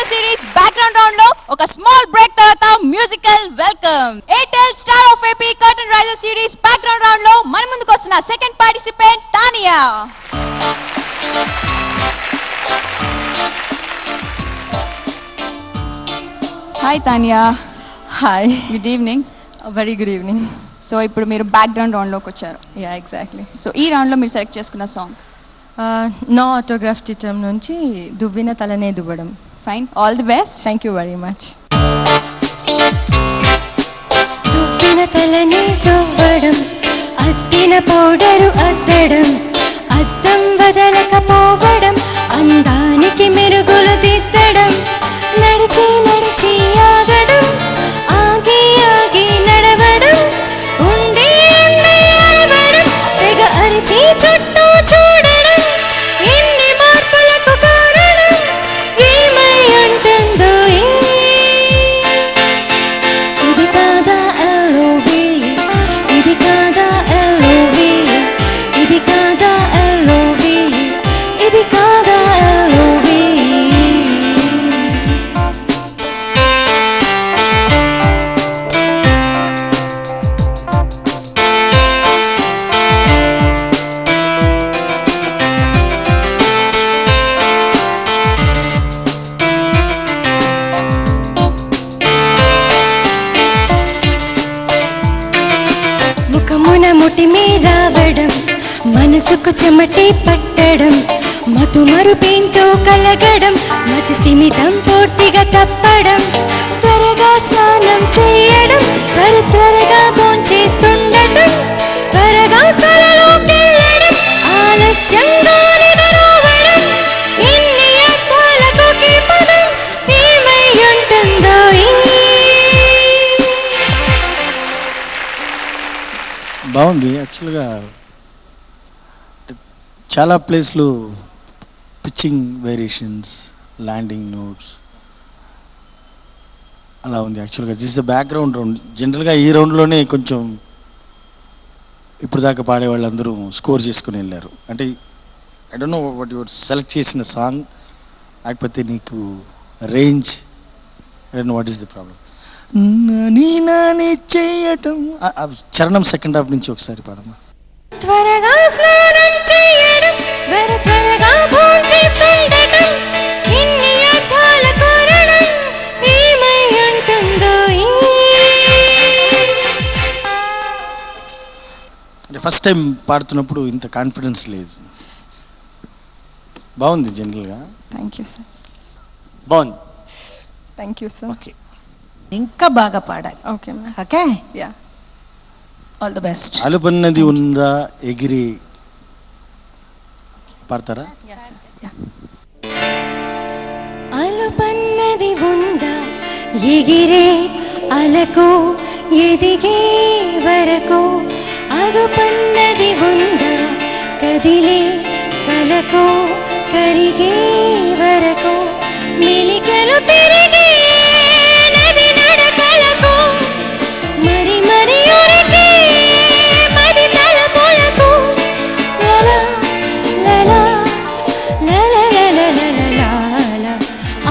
రాజా series background round లో ఒక small break తర్వాత musical welcome. Airtel star of AP curtain raiser series background round లో మన ముందుకు వస్తున్న second participant Tania. Hi Tania. Hi, good evening. Very good evening. So ఇప్పుడు మీరు బ్యాక్గ్రౌండ్ రౌండ్లోకి వచ్చారు. Yeah, exactly. సో ఈ రౌండ్లో మీరు సెలెక్ట్ చేసుకున్న సాంగ్ నా ఆటోగ్రాఫ్ చిత్రం నుంచి దువ్విన తలనే దువ్వడం. Fine, all the best. Thank you very much. దువ్విన తలనే దువ్వడం, అద్దిన పౌడరు అద్దడం, అద్దం వదలకపోవడం, అందానికి మెరుగులు దిద్దడం, నడిచి నడిచి ఆగడం, ఆగి ఆగి నడవడం, ఉండి ఉండి అరవడం, తెగ అరిచి చుట్టూ చూడడం, ఎన్ని మార్పులకు కారణం ఏమై ఉంటుందో. ఇది కాదా ఎల్ఓవి, ఇది కాదా ఎల్ఓవి, ఇది కాదా ఎల్ఓవి, ఇది కాదా ఎల్ఓవి. ముఖమున ముటిమి రావడం, మనసుకు చెమటి పట్టడం, మతు మరుపేంటో కలగడం, మతి సిమితం పూర్తిగా తప్పడం, త్వరగా స్నానం చేయడం, త్వరగా భోంచేస్తుండటం, త్వరగా కలలోకెళ్ళడం, ఆలస్యంగా నిద్రపోవడం, ఎన్ని అర్థాలకు పదం ఏమై ఉంటుందో. బాగుంది. యాక్చువల్గా చాలా ప్లేస్లు పిచ్చింగ్ వేరియేషన్స్, ల్యాండింగ్ నోట్స్ అలా ఉంది. యాక్చువల్గా దిస్ ద బ్యాక్గ్రౌండ్ రౌండ్. జనరల్గా ఈ రౌండ్లోనే కొంచెం ఇప్పుడు దాకా పాడే వాళ్ళందరూ స్కోర్ చేసుకుని వెళ్ళారు. అంటే I don't know what your select చేసిన సాంగ్, లేకపోతే నీకు range, I don't know what is the problem. Nani చేయటం చరణం సెకండ్ హాఫ్ నుంచి ఒకసారి పాడమ్మా. త్వరగా స్నానం చేయడం, త్వరగా భోంచేస్తుండటం, ఎన్ని అర్థాల కారణం ఏమై ఉంటుందో. అంటే ఫస్ట్ టైం పాడుతున్నప్పుడు ఇంత కాన్ఫిడెన్స్ లేదు. బాగుంది జనరల్గా. Thank you sir. బాగుంది. Thank you sir. ఓకే, ఇంకా బాగా పాడాలి. Okay ma'am. Okay, yeah, all the best. అలుపన్నది ఉందా ఎగిరి పాడతారా? అలుపన్నది ఉందా ఎగిరే అలకు, ఎదిగే వరకు, అదుపన్నది ఉందా కదిలే కలకు, కరిగే వరకు, మెలికలు తిరిగే నది నడకలకు, మరి మరి ఉరికే మది తలపులకు, లలా లలా లలా లలా లలా లలా.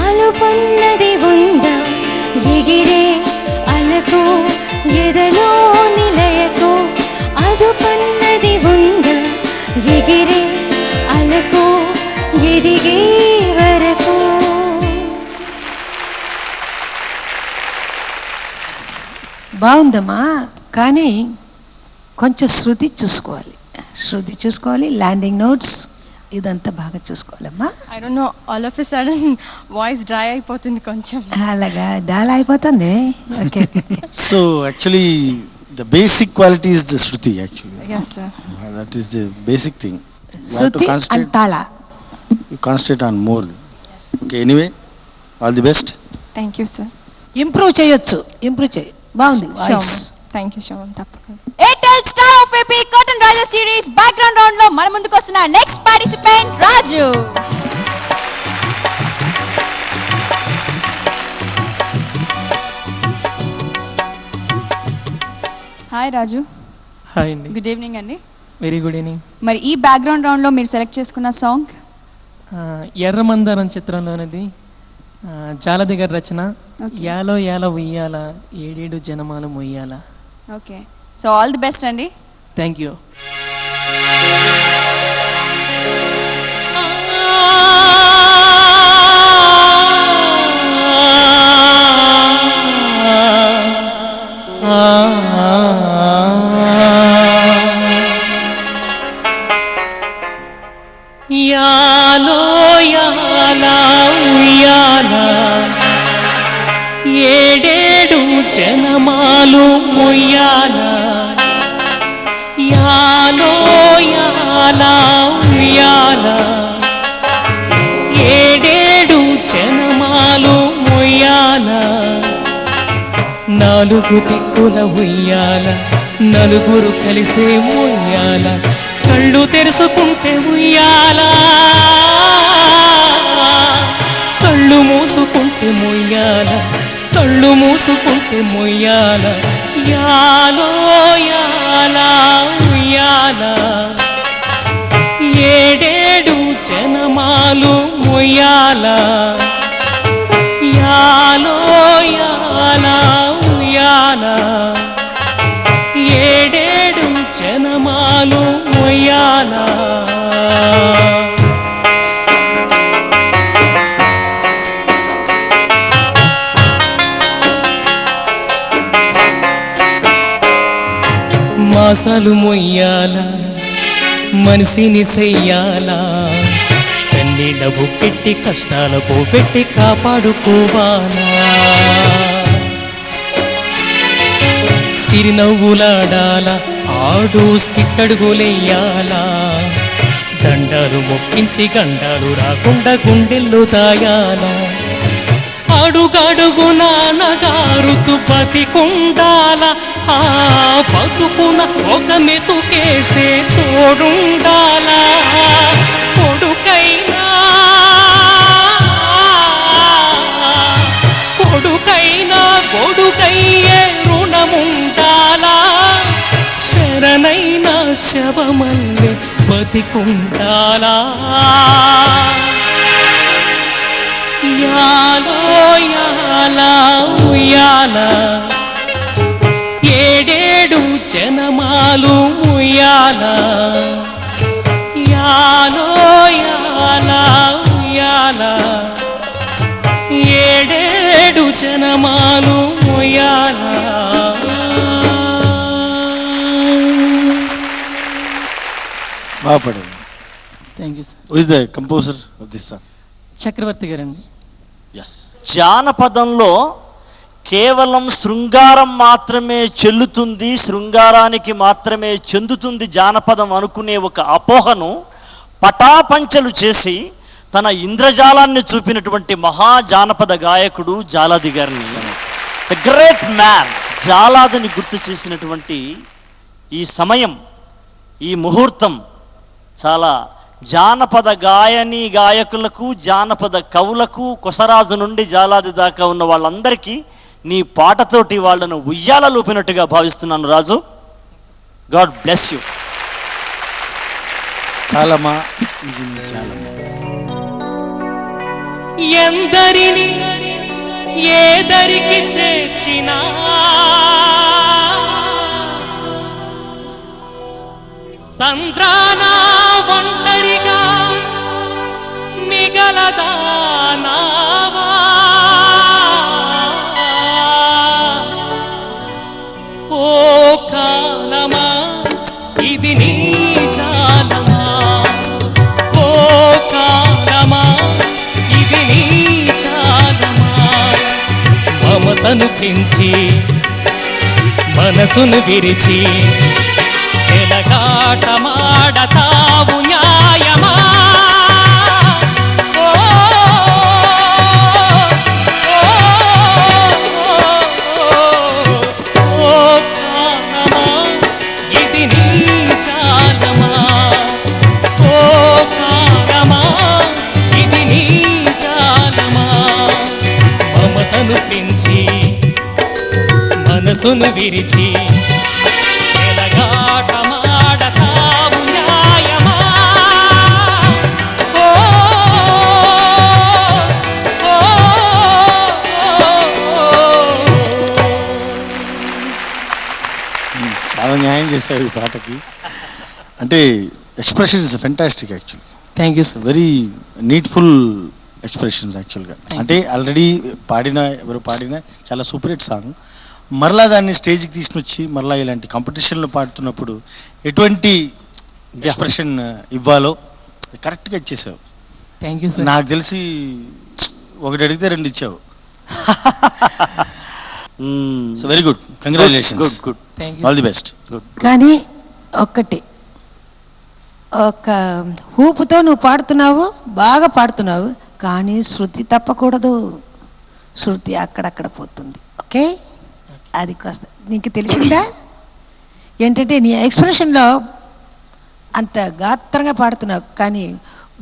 అలుపన్నది ఉందా ఎగిరే అలకు, ఎదలో నిలయకు, అదుపన్నది ఉందా ఎగిరే అలకు, ఎదిగే వరకు. బాగుందమ్మా, కానీ కొంచెం శృతి చూసుకోవాలి, ల్యాండింగ్ నోట్స్ ఇదంతా బాగా చూసుకోవాలమ్మా. I don't know, all of a sudden voice dry అయిపోతుంది కొంచెం. అలాగా డాల్ అయిపోతుంది. Okay. So actually the basic quality is the shruti. Actually yes sir. That is the basic thing. Shruti and tala. You concentrate on more. Okay, anyway, all the best. Thank you sir. Improve చేయొచ్చు, బాగుంది voice. Thank you shown, తప్పకుండా. Airtel star of AP curtain raiser series background round లో మన ముందుకు వస్తున్న next participant రాజు. Hi రాజు. Hi అండి. Good evening అండి. Very good evening. మరి ఈ బ్యాక్గ్రౌండ్ రౌండ్లో మీరు సెలెక్ట్ చేసుకున్న సాంగ్ ఎర్రమందారం చిత్రంలోనిది చాలా దగ్గర రచన Okay. యాలో యాల ఉయ్యాల ఏడేడు జనమాలు మొయ్యాల. Okay, so all the best అండి. Thank you. యాలో యాలా ఉయ్యాలా ఏడేడు జనమాలు మొయ్యాలా. యాలో యాలా ఉయ్యాలా ఏడేడు జనమాలు మొయ్యాలా. నాలుగు దిక్కుల ఉయ్యాల నలుగురు కలిసే మొయ్యాల. కళ్ళు తెరుచుకుంటే ఉయ్యాలా, కళ్ళు మూసుకుంటే మొయ్యాల, కళ్ళు మూసుకుంటే మొయ్యాల. యాలో యాలా ఉయ్యాల ఏడేడు జనమాలు మొయ్యాల. యాలో యాలా ఉయ్యాల ఏడేడు జనమాలు మొయ్యాల. మాసాలు మొయ్యాల మనిషిని చెయ్యాల. కన్నీళ్ళ బుక్కెట్టి కష్టాల పోపెట్టి కాపాడుకోవాలా. సిరినవ్వులాడాల ఆడు సిట్టడుగులెయ్యాలా. దండాలు మొక్కించి గండాలు రాకుండా గుండెల్లో దాయాలా. అడుగడుగు నాన్నగారుతూ బతికుండాల. ఆ బతుకున ఒక మెతుకేసే తోడుండాలా. కొడుకైనా గొడుకయ్యే రుణముండాలా. శరణైనా శవమల్లె బతికుండాలా. యాలో యాలా ఉయ్యాల ఏడేడు జనమాలు మొయ్యాల. యాలో యాలా ఉయ్యాల ఏడేడు జనమాలు మొయ్యాల. బాగా పాడారు. Thank you sir. Who is the composer of this song? Chakravarthi గారండి. ఎస్. జానపదంలో కేవలం శృంగారం మాత్రమే చెల్లుతుంది, శృంగారానికి మాత్రమే చెందుతుంది జానపదం అనుకునే ఒక అపోహను పటాపంచలు చేసి తన ఇంద్రజాలాన్ని చూపినటువంటి మహా జానపద గాయకుడు జాలాది గారిని, ద గ్రేట్ మ్యాన్ జాలాదిని గుర్తు చేసినటువంటి ఈ సమయం, ఈ ముహూర్తం చాలా జానపద గాయకులకు, జానపద కవులకు, కొసరాజు నుండి జాలాది దాకా ఉన్న వాళ్ళందరికీ నీ పాటతోటి వాళ్ళను ఉయ్యాల లూపినట్టుగా భావిస్తున్నాను రాజు. God bless you. కాలమా ఇది నీ చాలమా. ఎందరిని ఏదరికి చేర్చినా సంద్రానా ఒంటరిగా మిగలదానావా. ఓ కాలమా ఇది నీ జాలమా. ఓ కాలమా ఇది నీ జాలమా. మమతను పెంచి మనసును విరిచి చెలగాటమాడతావు న్యాయమా. ఓ కాలమా ఇది నీ జాలమా. ఓ కాలమా ఇది నీ జాలమా. మమతను పెంచి మనసును విరిచి చెలగాటమాడతావు న్యాయమా. ఓ ఓ చేశావు ఈ పాటకి. అంటే expression is fantastic actually. Thank you sir. Very needful expressions యాక్చువల్గా. అంటే ఆల్రెడీ ఎవరు పాడిన చాలా సూపర్ హిట్ సాంగ్. మరలా దాన్ని స్టేజ్కి తీసుకొచ్చి మరలా ఇలాంటి కాంపిటీషన్లో పాడుతున్నప్పుడు ఎటువంటి ఎక్స్ప్రెషన్ ఇవ్వాలో కరెక్ట్గా ఇచ్చేసావు. Thank you sir. నాకు తెలిసి ఒకటి అడిగితే 2 ఇచ్చావు. So very good, congratulations, good. Thank you. All the best. కానీ ఒక్కటి, ఒక ఊపుతో నువ్వు పాడుతున్నావు, బాగా పాడుతున్నావు, కానీ శృతి తప్పకూడదు. శృతి అక్కడక్కడ పోతుంది. ఓకే, అది కాస్త నీకు తెలిసిందా? ఏంటంటే నీ ఎక్స్ప్రెషన్లో అంత గాత్రంగా పాడుతున్నావు, కానీ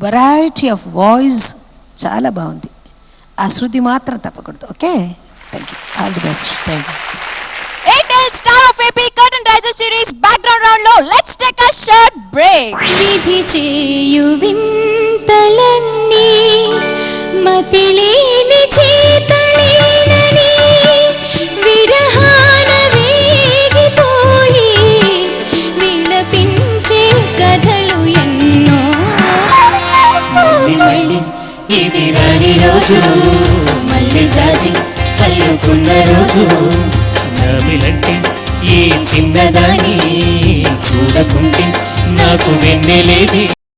వెరైటీ ఆఫ్ వాయిస్ చాలా బాగుంది. ఆ శృతి మాత్రం తప్పకూడదు. Okay, thank you, all the best. Thank you. Airtel star of AP curtain raiser series background round లో let's take a short break. విధి చేయు వింతలన్నీ మతిలేని చేతలేనని విరహాన వేగిపోయి విలపించే కథలు ఎన్నో. మళ్ళీ మళ్ళీ ఇది రాని రోజు, మళ్ళీ చాచి కలుకున్న రోజు. జాబిలంటే ఈ చిన్నదాని చూడకుంటే నాకు వెన్నెలేది.